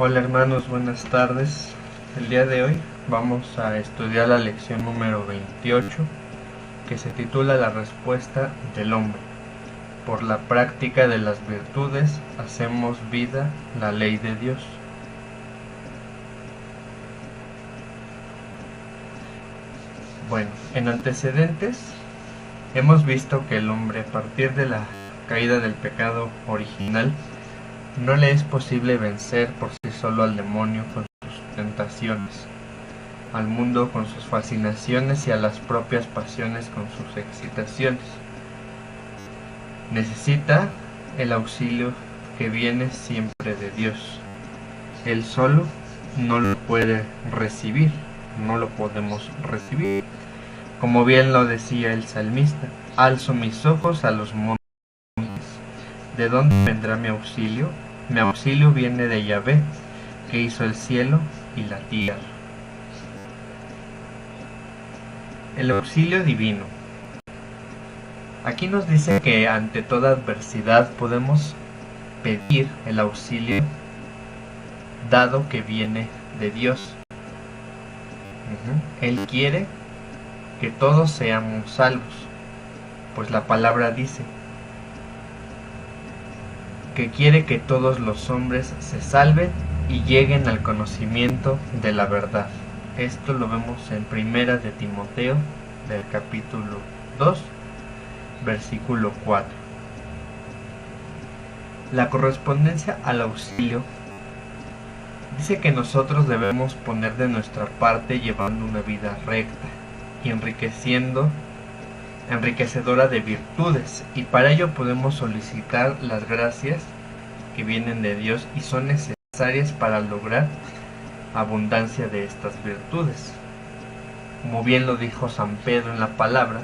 Hola hermanos, buenas tardes. El día de hoy vamos a estudiar la lección número 28, que se titula La respuesta del hombre. Por la práctica de las virtudes hacemos vida la ley de Dios. Bueno, en antecedentes hemos visto que el hombre, a partir de la caída del pecado original, no le es posible vencer por sí solo al demonio con sus tentaciones, al mundo con sus fascinaciones y a las propias pasiones con sus excitaciones. Necesita el auxilio que viene siempre de Dios. Él solo no lo puede recibir, no lo podemos recibir. Como bien lo decía el salmista, alzo mis ojos a los montes. ¿De dónde vendrá mi auxilio? Mi auxilio viene de Yahvé, que hizo el cielo y la tierra. El auxilio divino. Aquí nos dice que ante toda adversidad podemos pedir el auxilio dado que viene de Dios. Él quiere que todos seamos salvos, pues la palabra dice que quiere que todos los hombres se salven y lleguen al conocimiento de la verdad. Esto lo vemos en Primera de Timoteo, del capítulo 2, versículo 4. La correspondencia al auxilio dice que nosotros debemos poner de nuestra parte llevando una vida recta y enriquecedora de virtudes, y para ello podemos solicitar las gracias que vienen de Dios y son necesarias para lograr abundancia de estas virtudes. Como bien lo dijo San Pedro en la palabra,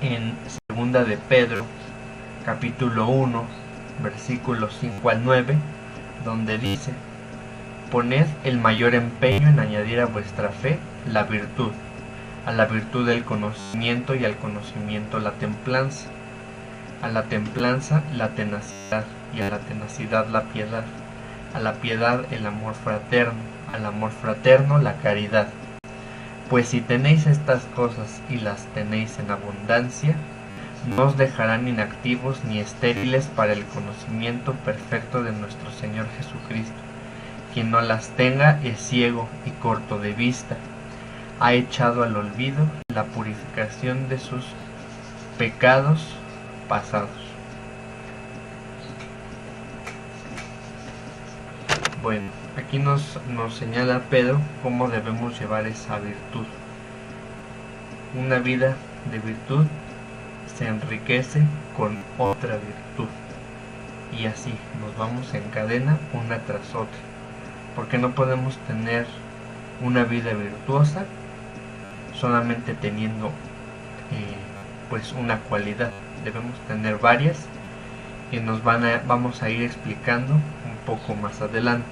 en segunda de Pedro, capítulo 1, versículos 5 al 9, donde dice: poned el mayor empeño en añadir a vuestra fe la virtud, a la virtud el conocimiento y al conocimiento la templanza, a la templanza la tenacidad y a la tenacidad la piedad, a la piedad el amor fraterno, al amor fraterno la caridad. Pues si tenéis estas cosas y las tenéis en abundancia, no os dejarán inactivos ni estériles para el conocimiento perfecto de nuestro Señor Jesucristo. Quien no las tenga es ciego y corto de vista, ha echado al olvido la purificación de sus pecados pasados. Bueno, aquí nos señala Pedro cómo debemos llevar esa virtud. Una vida de virtud se enriquece con otra virtud, y así nos vamos en cadena una tras otra, porque no podemos tener una vida virtuosa solamente teniendo pues una cualidad. Debemos tener varias y vamos a ir explicando un poco más adelante.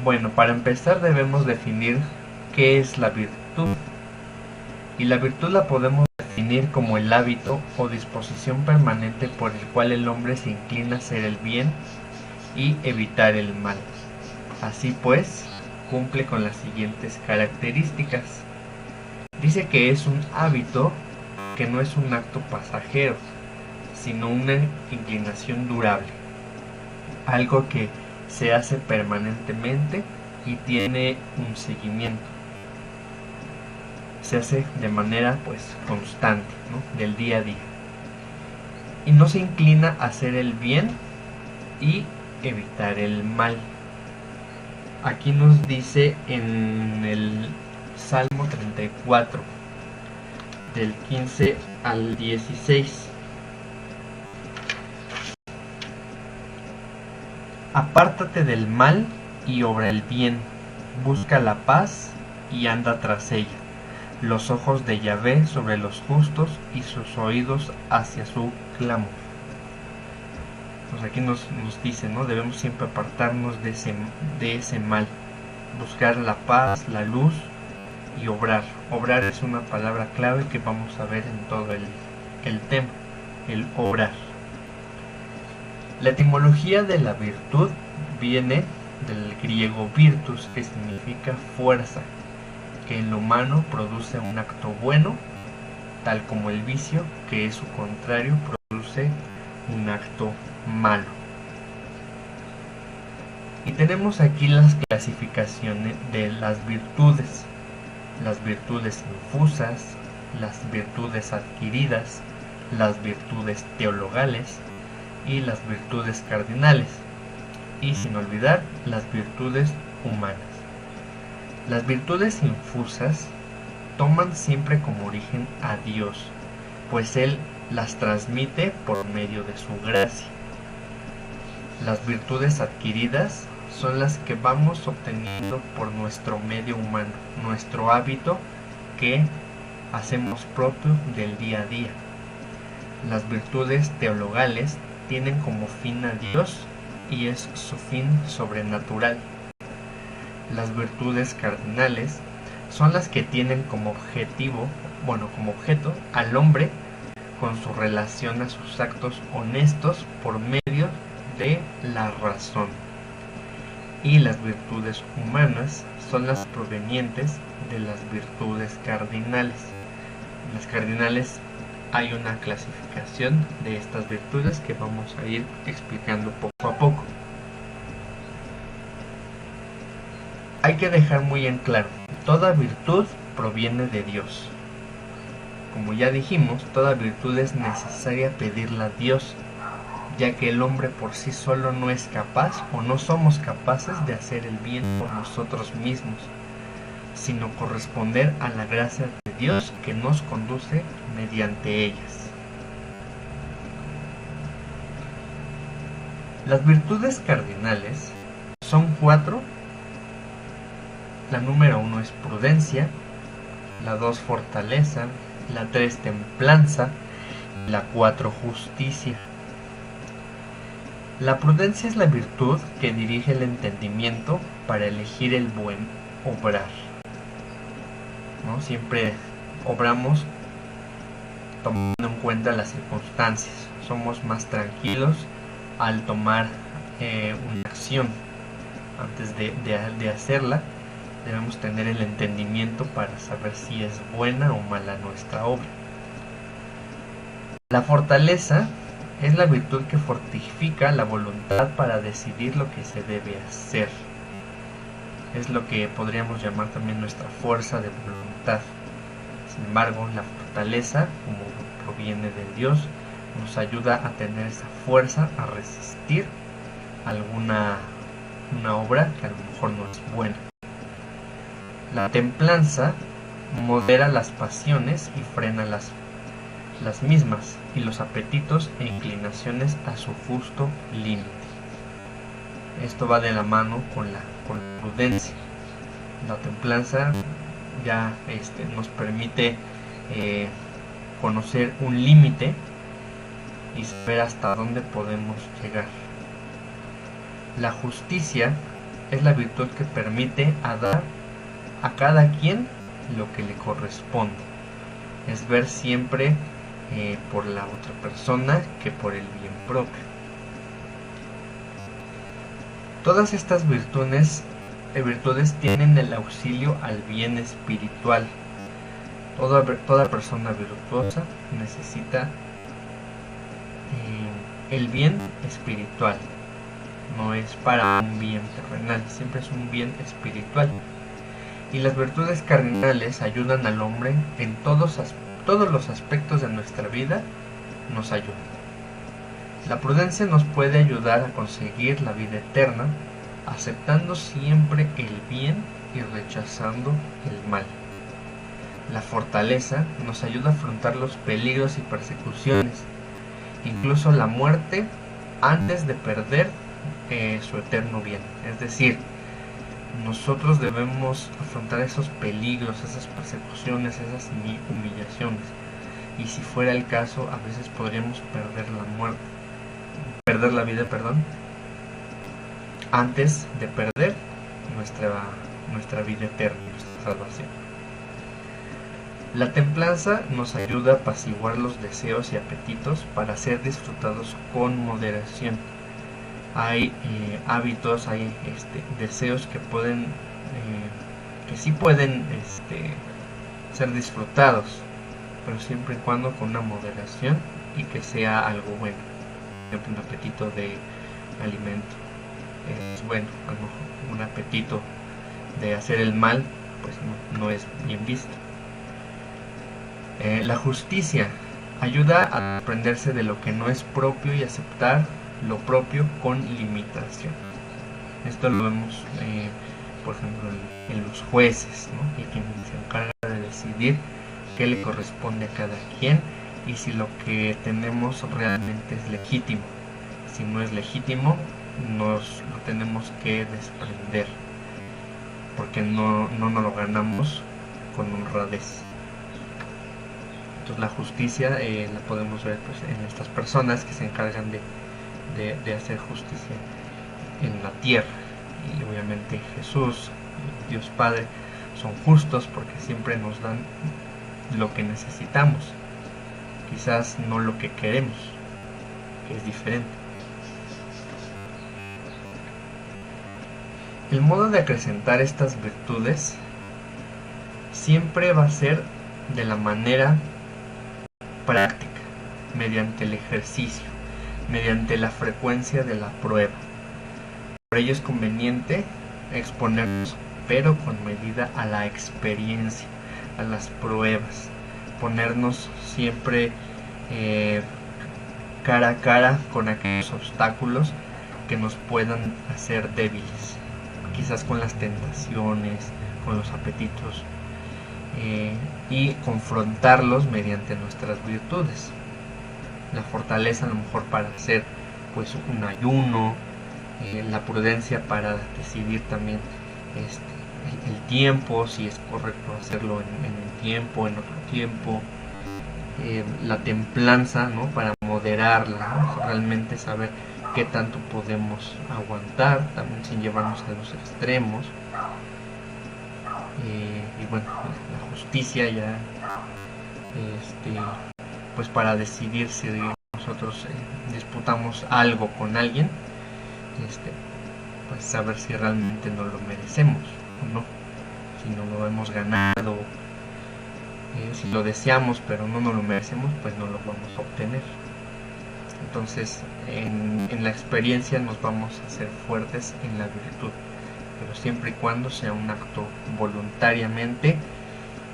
Bueno, para empezar debemos definir qué es la virtud. Y la virtud la podemos definir como el hábito o disposición permanente por el cual el hombre se inclina a hacer el bien y evitar el mal. Así pues, cumple con las siguientes características. Dice que es un hábito que no es un acto pasajero, sino una inclinación durable, algo que se hace permanentemente y tiene un seguimiento. Se hace de manera constante, ¿no? Del día a día, y no se inclina a hacer el bien y evitar el mal. Aquí nos dice en el Salmo 34, del 15 al 16: apártate del mal y obra el bien, busca la paz y anda tras ella. Los ojos de Yahvé sobre los justos y sus oídos hacia su clamor. Pues aquí nos dice, ¿no? Debemos siempre apartarnos de ese mal, buscar la paz, la luz y obrar. Obrar es una palabra clave que vamos a ver en todo el tema, el obrar. La etimología de la virtud viene del griego virtus, que significa fuerza, que en lo humano produce un acto bueno, tal como el vicio, que es su contrario, produce un acto malo. Y tenemos aquí las clasificaciones de las virtudes infusas, las virtudes adquiridas, las virtudes teologales y las virtudes cardinales, y sin olvidar las virtudes humanas. Las virtudes infusas toman siempre como origen a Dios, pues Él las transmite por medio de su gracia. Las virtudes adquiridas son las que vamos obteniendo por nuestro medio humano, nuestro hábito que hacemos propio del día a día. Las virtudes teologales tienen como fin a Dios y es su fin sobrenatural. Las virtudes cardinales son las que tienen como objeto al hombre con su relación a sus actos honestos por medio de la razón. Y las virtudes humanas son las provenientes de las virtudes cardinales. En las cardinales hay una clasificación de estas virtudes que vamos a ir explicando poco a poco. Hay que dejar muy en claro, toda virtud proviene de Dios. Como ya dijimos, toda virtud es necesaria pedirla a Dios, ya que el hombre por sí solo no es capaz o no somos capaces de hacer el bien por nosotros mismos, sino corresponder a la gracia de Dios que nos conduce mediante ellas. Las virtudes cardinales son 4. La número 1 es prudencia, la 2 fortaleza, la 3 templanza, la 4 justicia. La prudencia es la virtud que dirige el entendimiento para elegir el buen obrar. ¿No? Siempre obramos tomando en cuenta las circunstancias. Somos más tranquilos al tomar una acción. Antes de hacerla, debemos tener el entendimiento para saber si es buena o mala nuestra obra. La fortaleza es la virtud que fortifica la voluntad para decidir lo que se debe hacer. Es lo que podríamos llamar también nuestra fuerza de voluntad. Sin embargo, la fortaleza, como proviene de Dios, nos ayuda a tener esa fuerza a resistir una obra que a lo mejor no es buena. La templanza modera las pasiones y frena las mismas y los apetitos e inclinaciones a su justo límite. Esto va de la mano con la prudencia. La templanza ya nos permite conocer un límite y saber hasta dónde podemos llegar. La justicia es la virtud que permite dar a cada quien lo que le corresponde. Es ver siempre por la otra persona que por el bien propio. Todas estas virtudes tienen el auxilio al bien espiritual. Toda persona virtuosa necesita el bien espiritual. No es para un bien terrenal, siempre es un bien espiritual. Y las virtudes cardinales ayudan al hombre en todos los aspectos de nuestra vida, nos ayudan. La prudencia nos puede ayudar a conseguir la vida eterna, aceptando siempre el bien y rechazando el mal. La fortaleza nos ayuda a afrontar los peligros y persecuciones, incluso la muerte, antes de perder su eterno bien. Es decir, nosotros debemos afrontar esos peligros, esas persecuciones, esas humillaciones. Y si fuera el caso, a veces podríamos perder la vida, antes de perder nuestra vida eterna, nuestra salvación. La templanza nos ayuda a apaciguar los deseos y apetitos para ser disfrutados con moderación. hay hábitos, hay deseos que sí pueden ser disfrutados, pero siempre y cuando con una moderación y que sea algo bueno. Por ejemplo, un apetito de alimento es bueno, a lo mejor un apetito de hacer el mal pues no es bien visto. La justicia ayuda a desprenderse de lo que no es propio y aceptar lo propio con limitación. Esto lo vemos, por ejemplo, en los jueces, ¿no? Y quien se encarga de decidir qué le corresponde a cada quien y si lo que tenemos realmente es legítimo. Si no es legítimo, nos lo tenemos que desprender, porque no nos lo ganamos con honradez. Entonces la justicia la podemos ver pues, en estas personas que se encargan de hacer justicia en la tierra. Y obviamente Jesús, Dios Padre, son justos porque siempre nos dan lo que necesitamos, quizás no lo que queremos, que es diferente. El modo de acrecentar estas virtudes siempre va a ser de la manera práctica, mediante el ejercicio, mediante la frecuencia de la prueba. Por ello es conveniente exponernos, pero con medida, a la experiencia, a las pruebas, ponernos siempre cara a cara con aquellos obstáculos que nos puedan hacer débiles, quizás con las tentaciones, con los apetitos, y confrontarlos mediante nuestras virtudes. La fortaleza a lo mejor para hacer pues un ayuno, la prudencia para decidir también el tiempo, si es correcto hacerlo en un tiempo, en otro tiempo, la templanza, ¿no? Para moderarla, ¿no? Realmente saber qué tanto podemos aguantar, también sin llevarnos a los extremos. Y bueno, la justicia ya, pues para decidir si nosotros disputamos algo con alguien, pues saber si realmente no lo merecemos o no, si no lo hemos ganado, si lo deseamos pero no nos lo merecemos, pues no lo vamos a obtener. Entonces en la experiencia nos vamos a hacer fuertes en la virtud, pero siempre y cuando sea un acto voluntariamente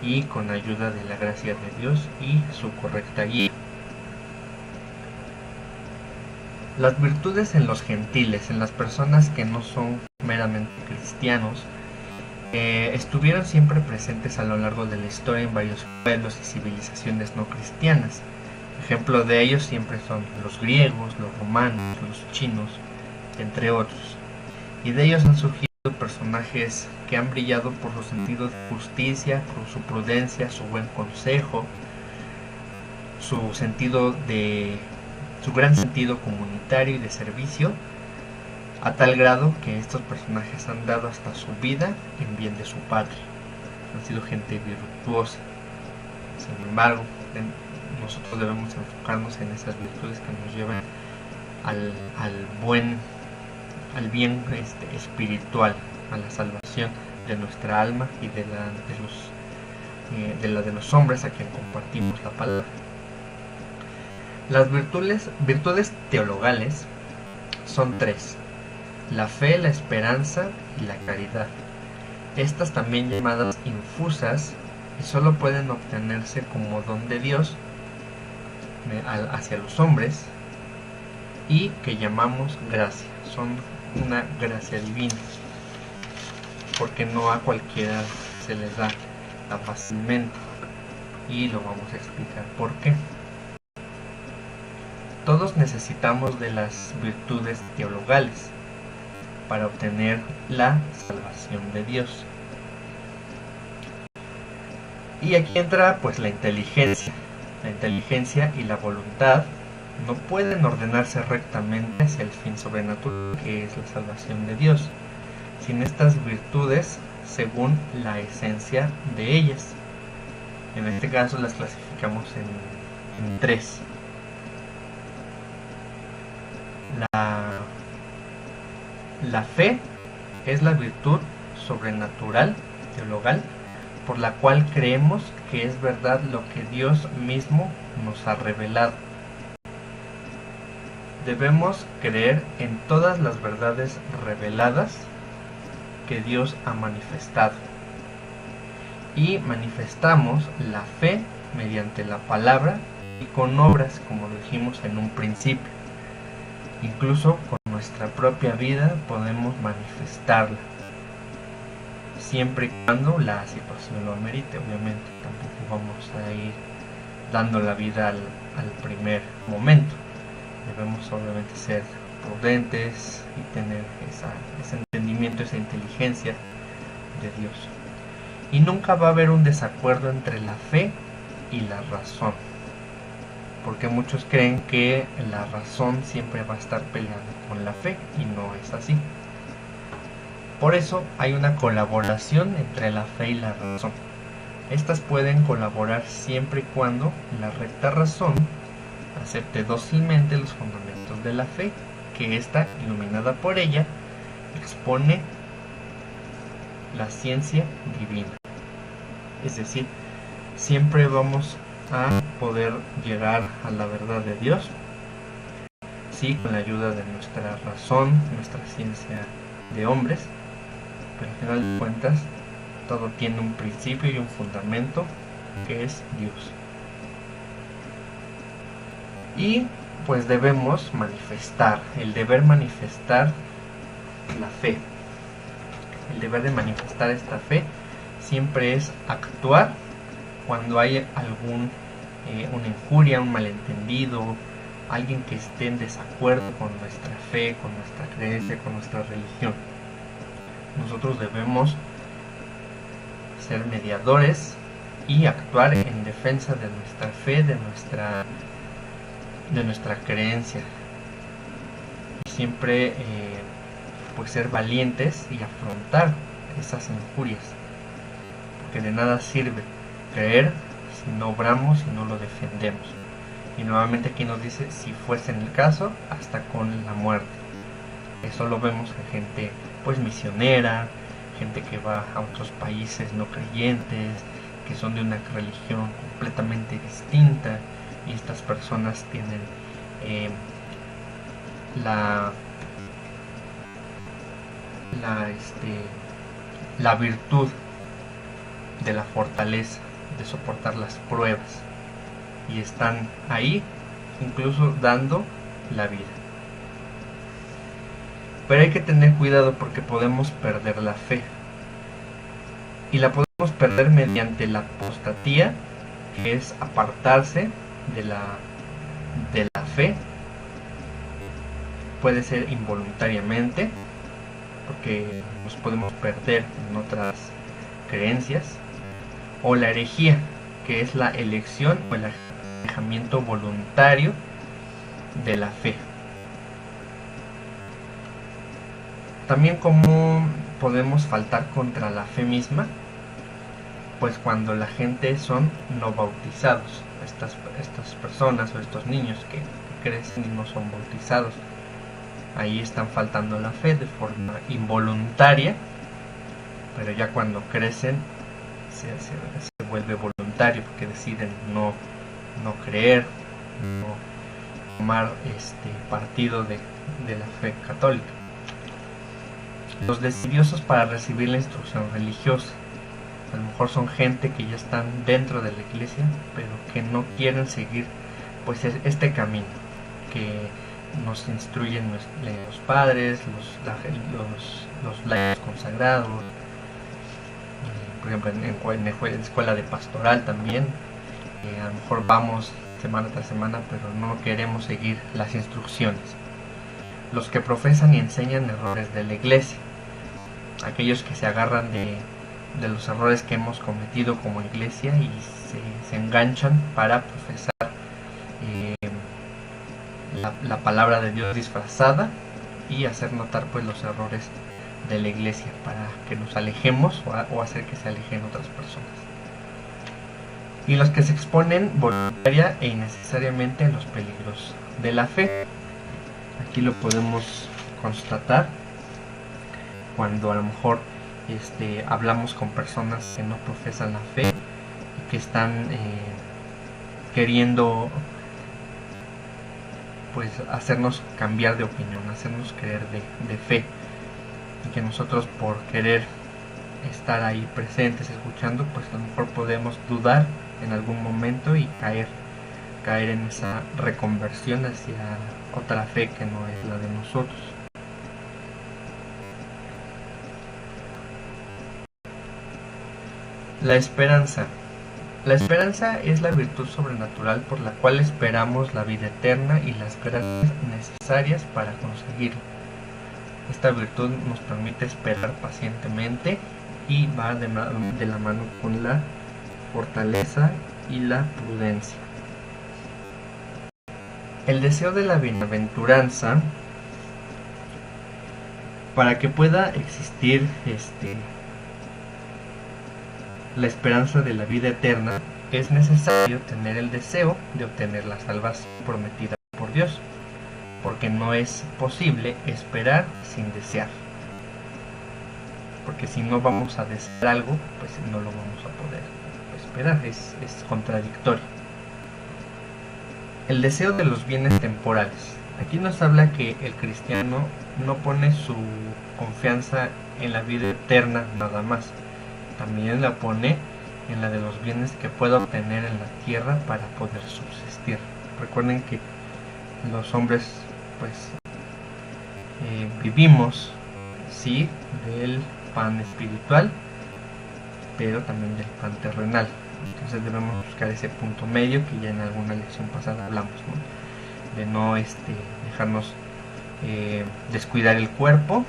y con ayuda de la gracia de Dios y su correcta guía. Las virtudes en los gentiles, en las personas que no son meramente cristianos, estuvieron siempre presentes a lo largo de la historia en varios pueblos y civilizaciones no cristianas. Ejemplo de ellos siempre son los griegos, los romanos, los chinos, entre otros. Y de ellos han surgido personajes que han brillado por su sentido de justicia, por su prudencia, su buen consejo, su gran sentido comunitario y de servicio, a tal grado que estos personajes han dado hasta su vida en bien de su patria. Han sido gente virtuosa. Sin embargo, nosotros debemos enfocarnos en esas virtudes que nos llevan al bien espiritual, a la salvación de nuestra alma y de la de los hombres a quien compartimos la palabra. Las virtudes teologales son tres: la fe, la esperanza y la caridad. Estas también llamadas infusas, y solo pueden obtenerse como don de Dios hacia los hombres, y que llamamos gracia. Son una gracia divina, porque no a cualquiera se les da tan fácilmente, y lo vamos a explicar por qué. Todos necesitamos de las virtudes teologales para obtener la salvación de Dios. Y aquí entra pues la inteligencia. La inteligencia y la voluntad no pueden ordenarse rectamente hacia el fin sobrenatural, que es la salvación de Dios, sin estas virtudes según la esencia de ellas. En este caso las clasificamos en tres: La fe es la virtud sobrenatural, teologal, por la cual creemos que es verdad lo que Dios mismo nos ha revelado. Debemos creer en todas las verdades reveladas que Dios ha manifestado. Y manifestamos la fe mediante la palabra y con obras, como dijimos en un principio. Incluso con nuestra propia vida podemos manifestarla, siempre y cuando la situación lo amerite. Obviamente tampoco vamos a ir dando la vida al primer momento. Debemos obviamente ser prudentes y tener ese entendimiento, esa inteligencia de Dios. Y nunca va a haber un desacuerdo entre la fe y la razón, porque muchos creen que la razón siempre va a estar peleando con la fe, y no es así. Por eso hay una colaboración entre la fe y la razón. Estas pueden colaborar siempre y cuando la recta razón acepte dócilmente los fundamentos de la fe, que ésta, iluminada por ella, expone la ciencia divina. Es decir, siempre vamos a poder llegar a la verdad de Dios, sí, con la ayuda de nuestra razón, nuestra ciencia de hombres, pero al final de cuentas todo tiene un principio y un fundamento, que es Dios. Y pues debemos manifestar, el deber manifestar la fe. El deber de manifestar esta fe siempre es actuar cuando hay una injuria, un malentendido, alguien que esté en desacuerdo con nuestra fe, con nuestra creencia, con nuestra religión. Nosotros debemos ser mediadores y actuar en defensa de nuestra fe, de nuestra creencia. Y siempre pues ser valientes y afrontar esas injurias, porque de nada sirve creer si no obramos y no lo defendemos. Y nuevamente aquí nos dice, si fuese en el caso, hasta con la muerte. Eso lo vemos en gente pues misionera, gente que va a otros países no creyentes, que son de una religión completamente distinta, y estas personas tienen la virtud de la fortaleza, de soportar las pruebas, y están ahí incluso dando la vida. Pero hay que tener cuidado porque podemos perder la fe, y la podemos perder mediante la apostatía, que es apartarse de la fe. Puede ser involuntariamente, porque nos podemos perder en otras creencias, o la herejía, que es la elección o el alejamiento voluntario de la fe. También, ¿cómo podemos faltar contra la fe misma? Pues cuando la gente son no bautizados, estas personas o estos niños que crecen y no son bautizados, ahí están faltando la fe de forma involuntaria, pero ya cuando crecen se vuelve voluntario, porque deciden no creer, no tomar partido de la fe católica. Los decidiosos para recibir la instrucción religiosa, a lo mejor son gente que ya están dentro de la iglesia, pero que no quieren seguir pues este camino que nos instruyen los padres, los laicos consagrados. Por ejemplo, en escuela de pastoral también, a lo mejor vamos semana tras semana, pero no queremos seguir las instrucciones. Los que profesan y enseñan errores de la iglesia, aquellos que se agarran de los errores que hemos cometido como iglesia y se enganchan para profesar la palabra de Dios disfrazada y hacer notar pues los errores de la iglesia para que nos alejemos o hacer que se alejen otras personas. Y los que se exponen voluntaria e innecesariamente a los peligros de la fe. Aquí lo podemos constatar cuando a lo mejor hablamos con personas que no profesan la fe y que están queriendo pues hacernos cambiar de opinión, hacernos creer de fe, y que nosotros por querer estar ahí presentes escuchando, pues a lo mejor podemos dudar en algún momento y caer en esa reconversión hacia otra fe que no es la de nosotros. La esperanza. La esperanza es la virtud sobrenatural por la cual esperamos la vida eterna y las gracias necesarias para conseguirla. Esta virtud nos permite esperar pacientemente y va de la mano con la fortaleza y la prudencia. El deseo de la bienaventuranza, para que pueda existir la esperanza de la vida eterna, es necesario tener el deseo de obtener la salvación prometida por Dios, porque no es posible esperar sin desear. Porque si no vamos a desear algo, pues no lo vamos a poder esperar, es contradictorio. El deseo de los bienes temporales. Aquí nos habla que el cristiano no pone su confianza en la vida eterna nada más, también la pone en la de los bienes que pueda obtener en la tierra para poder subsistir. Recuerden que los hombres pues vivimos sí del pan espiritual, pero también del pan terrenal. Entonces debemos buscar ese punto medio que ya en alguna lección pasada hablamos, ¿no? De no dejarnos descuidar el cuerpo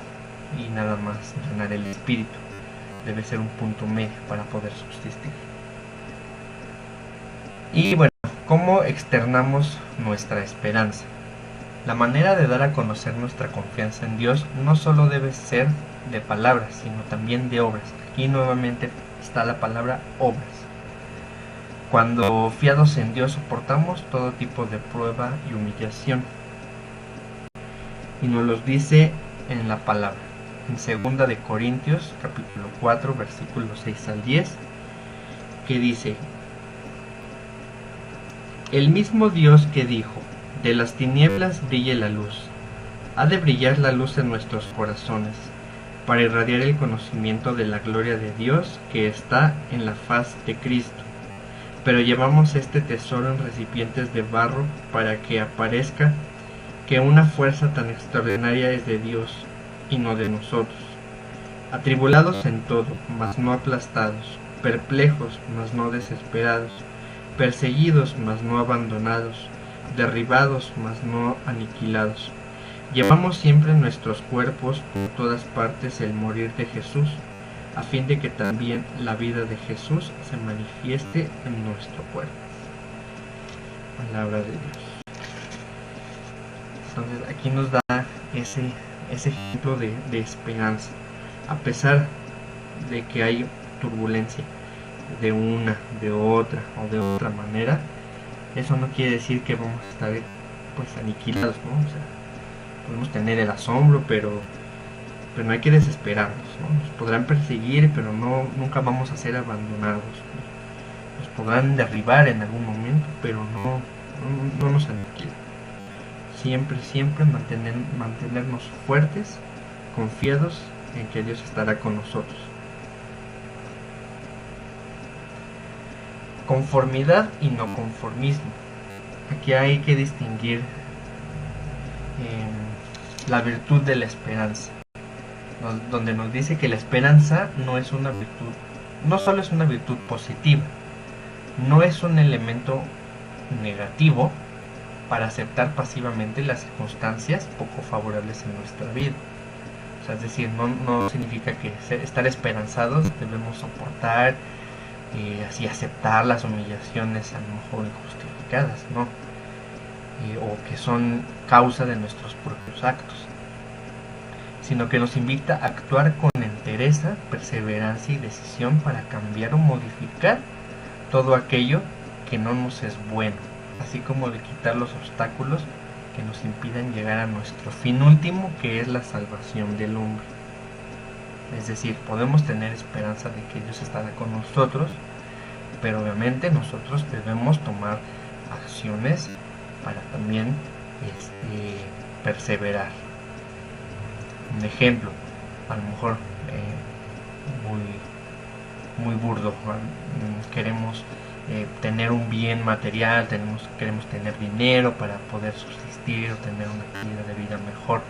y nada más llenar el espíritu. Debe ser un punto medio para poder subsistir. Y bueno, ¿cómo externamos nuestra esperanza? La manera de dar a conocer nuestra confianza en Dios no solo debe ser de palabras, sino también de obras. Aquí nuevamente está la palabra obras. Cuando fiados en Dios soportamos todo tipo de prueba y humillación. Y nos los dice en la palabra. En 2 de Corintios, capítulo 4, versículos 6 al 10, que dice: el mismo Dios que dijo, de las tinieblas brille la luz, ha de brillar la luz en nuestros corazones, para irradiar el conocimiento de la gloria de Dios que está en la faz de Cristo. Pero llevamos este tesoro en recipientes de barro para que aparezca que una fuerza tan extraordinaria es de Dios y no de nosotros. Atribulados en todo, mas no aplastados, perplejos, mas no desesperados, perseguidos, mas no abandonados, derribados, mas no aniquilados. Llevamos siempre en nuestros cuerpos por todas partes el morir de Jesús, a fin de que también la vida de Jesús se manifieste en nuestro cuerpo. Palabra de Dios. Entonces aquí nos da ese ejemplo de esperanza. A pesar de que hay turbulencia de una, de otra o de otra manera, eso no quiere decir que vamos a estar pues aniquilados, ¿no? O sea, podemos tener el asombro, pero no hay que desesperarnos, ¿no? Nos podrán perseguir, pero nunca vamos a ser abandonados. Nos podrán derribar en algún momento, pero no nos aniquilan. Siempre mantenernos fuertes, confiados en que Dios estará con nosotros. Conformidad y no conformismo. Aquí hay que distinguir la virtud de la esperanza, donde nos dice que la esperanza no es una virtud, no solo es una virtud positiva, no es un elemento negativo para aceptar pasivamente las circunstancias poco favorables en nuestra vida. O sea, es decir, no significa que estar esperanzados debemos soportar así aceptar las humillaciones a lo mejor injustificadas, ¿no? O que son causa de nuestros propios actos, sino que nos invita a actuar con entereza, perseverancia y decisión para cambiar o modificar todo aquello que no nos es bueno, así como de quitar los obstáculos que nos impidan llegar a nuestro fin último, que es la salvación del hombre. Es decir, podemos tener esperanza de que Dios estará con nosotros, pero obviamente nosotros debemos tomar acciones para también perseverar. Un ejemplo, a lo mejor muy burdo, queremos tener un bien material, queremos tener dinero para poder subsistir o tener una calidad de vida mejor.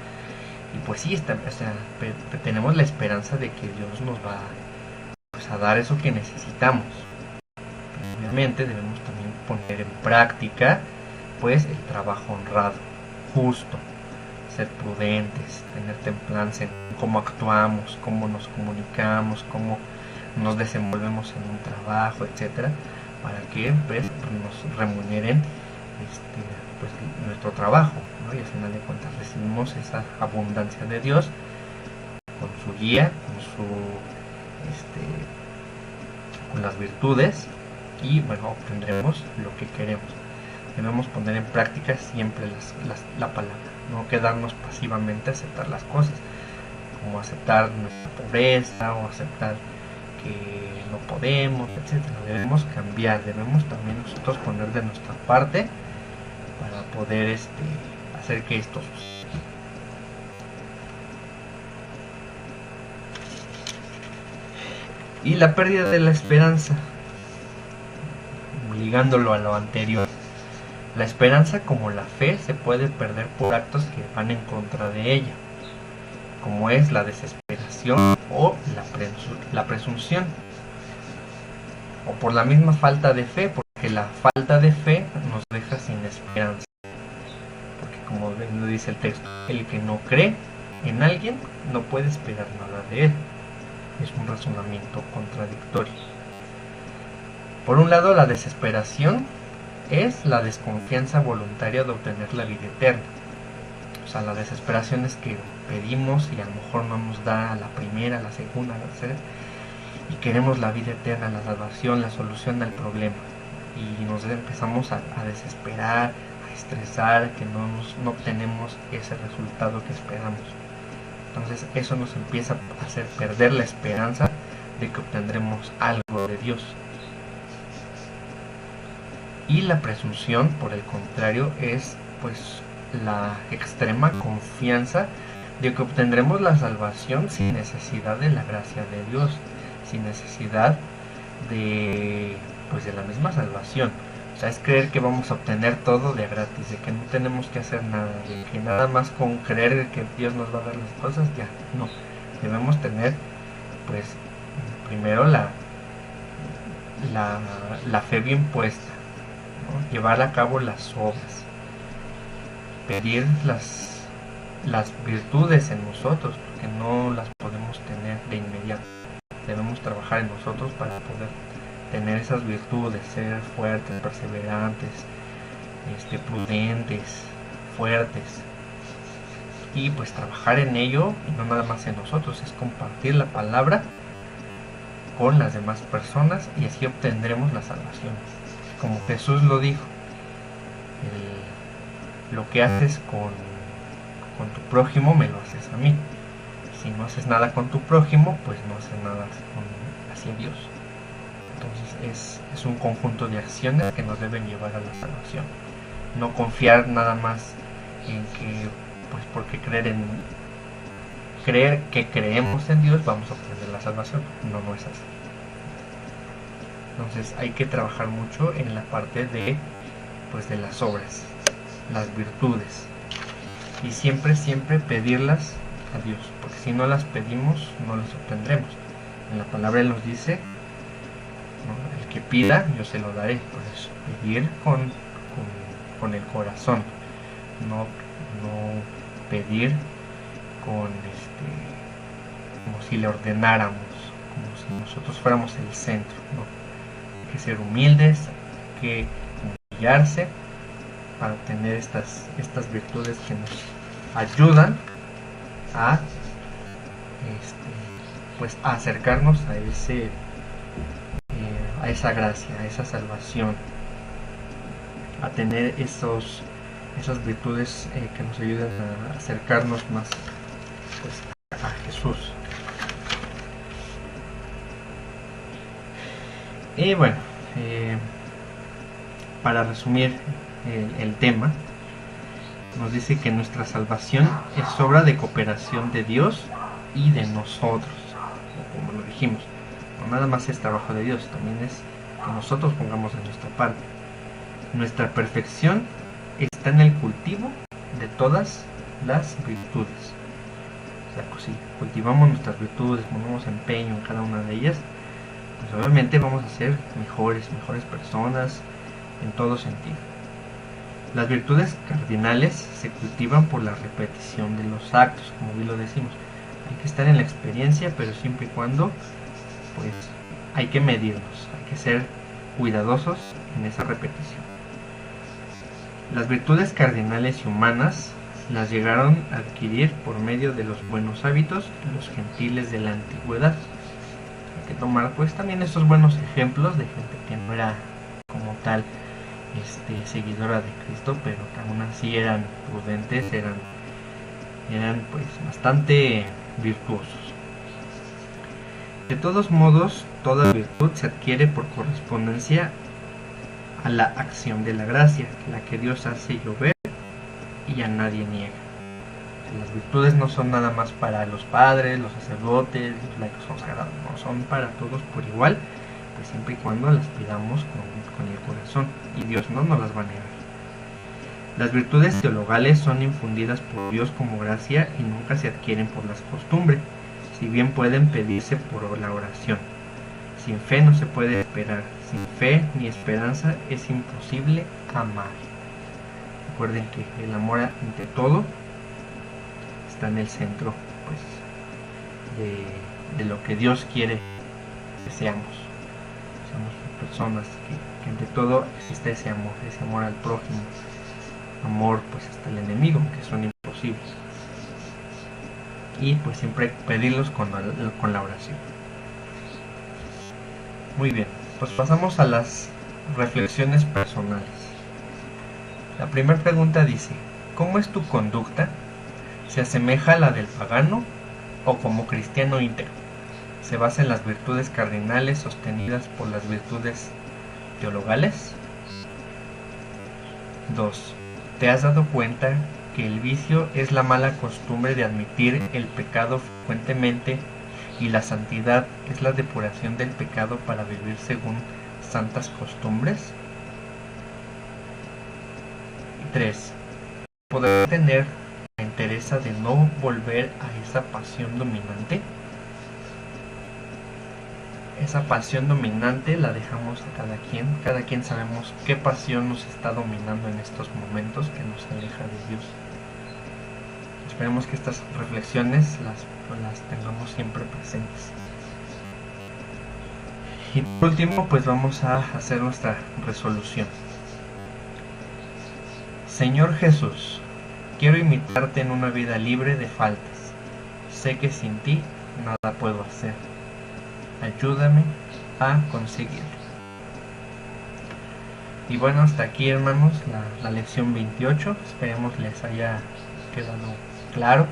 Y pues sí, tenemos la esperanza de que Dios nos va a dar eso que necesitamos. Pero obviamente debemos también poner en práctica pues el trabajo honrado, justo, ser prudentes, tener templanza en cómo actuamos, cómo nos comunicamos, cómo nos desenvolvemos en un trabajo, etcétera, para que pues, nos remuneren pues, nuestro trabajo, ¿no? Y al final de cuentas recibimos esa abundancia de Dios con su guía, con las virtudes, y bueno, obtendremos lo que queremos. Debemos poner en práctica siempre la palabra, no quedarnos pasivamente a aceptar las cosas, como aceptar nuestra pobreza o aceptar que no podemos, etcétera. Debemos cambiar, debemos también nosotros poner de nuestra parte para poder hacer que esto suceda. Y la pérdida de la esperanza, ligándolo a lo anterior. La esperanza, como la fe, se puede perder por actos que van en contra de ella, como es la desesperación o la presunción, o por la misma falta de fe, porque la falta de fe nos deja sin esperanza. Porque como lo dice el texto, el que no cree en alguien no puede esperar nada de él. Es un razonamiento contradictorio. Por un lado, la desesperación es la desconfianza voluntaria de obtener la vida eterna. O sea, la desesperación es que pedimos y a lo mejor no nos da a la primera, a la segunda, a la tercera, y queremos la vida eterna, la salvación, la solución al problema. Y nos empezamos a desesperar, a estresar, que no obtenemos ese resultado que esperamos. Entonces eso nos empieza a hacer perder la esperanza de que obtendremos algo de Dios. Y la presunción, por el contrario, es pues la extrema confianza de que obtendremos la salvación sin necesidad de la gracia de Dios, sin necesidad de la misma salvación. O sea, es creer que vamos a obtener todo de gratis, de que no tenemos que hacer nada, de que nada más con creer que Dios nos va a dar las cosas, ya, no. Debemos tener, pues, primero la fe bien puesta, ¿no? Llevar a cabo las obras, pedir las virtudes en nosotros, porque no las podemos tener de inmediato. Debemos trabajar en nosotros para poder tener esas virtudes, ser fuertes, perseverantes, prudentes, fuertes, y pues trabajar en ello, y no nada más en nosotros, es compartir la palabra con las demás personas, y así obtendremos la salvación. Como Jesús lo dijo, lo que haces con tu prójimo me lo haces a mí. Si no haces nada con tu prójimo, pues no haces nada hacia Dios. Entonces es un conjunto de acciones que nos deben llevar a la salvación. No confiar nada más en que, pues porque creer que creemos en Dios vamos a obtener la salvación. No es así. Entonces hay que trabajar mucho en la parte de las obras, las virtudes, y siempre pedirlas a Dios, porque si no las pedimos no las obtendremos. En la palabra Él nos dice, ¿no? El que pida yo se lo daré. Por eso pedir con el corazón, no pedir como si le ordenáramos, como si nosotros fuéramos el centro, ¿no? Hay que ser humildes, hay que humillarse para obtener estas virtudes que nos ayudan a a acercarnos a esa gracia, a esa salvación, a tener esas virtudes que nos ayudan a acercarnos más a Jesús. Y bueno, para resumir el tema, nos dice que nuestra salvación es obra de cooperación de Dios y de nosotros, como lo dijimos. No nada más es trabajo de Dios, también es que nosotros pongamos de nuestra parte. Nuestra perfección está en el cultivo de todas las virtudes. O sea, pues si cultivamos nuestras virtudes, ponemos empeño en cada una de ellas, pues obviamente vamos a ser mejores personas en todo sentido. Las virtudes cardinales se cultivan por la repetición de los actos, como bien lo decimos. Hay que estar en la experiencia, pero siempre y cuando, pues, hay que medirnos, hay que ser cuidadosos en esa repetición. Las virtudes cardinales y humanas las llegaron a adquirir por medio de los buenos hábitos los gentiles de la antigüedad. Hay que tomar pues también estos buenos ejemplos de gente que no era como tal seguidora de Cristo, pero que aún así eran prudentes, eran pues bastante virtuosos. De todos modos, toda virtud se adquiere por correspondencia a la acción de la gracia, la que Dios hace llover y a nadie niega. Las virtudes no son nada más para los padres, los sacerdotes, los laicos consagrados, no, son para todos por igual, pues siempre y cuando las pidamos con el corazón, y Dios no nos las va a negar. Las virtudes teologales son infundidas por Dios como gracia y nunca se adquieren por las costumbres, si bien pueden pedirse por la oración. Sin fe no se puede esperar, sin fe ni esperanza es imposible amar. Recuerden que el amor ante todo está en el centro, pues, de lo que Dios quiere que seamos. Somos personas que ante todo existe ese amor al prójimo, amor pues hasta el enemigo, que son imposibles. Y pues siempre pedirlos con la oración. Muy bien, pues pasamos a las reflexiones personales. La primera pregunta dice: ¿cómo es tu conducta? ¿Se asemeja a la del pagano o como cristiano íntegro? ¿Se basa en las virtudes cardinales sostenidas por las virtudes teologales? 2. ¿Te has dado cuenta que el vicio es la mala costumbre de admitir el pecado frecuentemente y la santidad es la depuración del pecado para vivir según santas costumbres? 3. ¿Poder tener la entereza de no volver a esa pasión dominante? Esa pasión dominante la dejamos a cada quien sabemos qué pasión nos está dominando en estos momentos que nos aleja de Dios. Esperemos que estas reflexiones las tengamos siempre presentes. Y por último, pues vamos a hacer nuestra resolución. Señor Jesús, quiero imitarte en una vida libre de faltas. Sé que sin ti nada puedo hacer. Ayúdame a conseguirlo. Y bueno, hasta aquí, hermanos, la lección 28. Esperemos les haya quedado claro.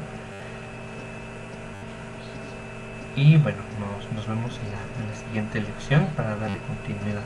Y bueno, nos vemos en la siguiente lección para darle continuidad.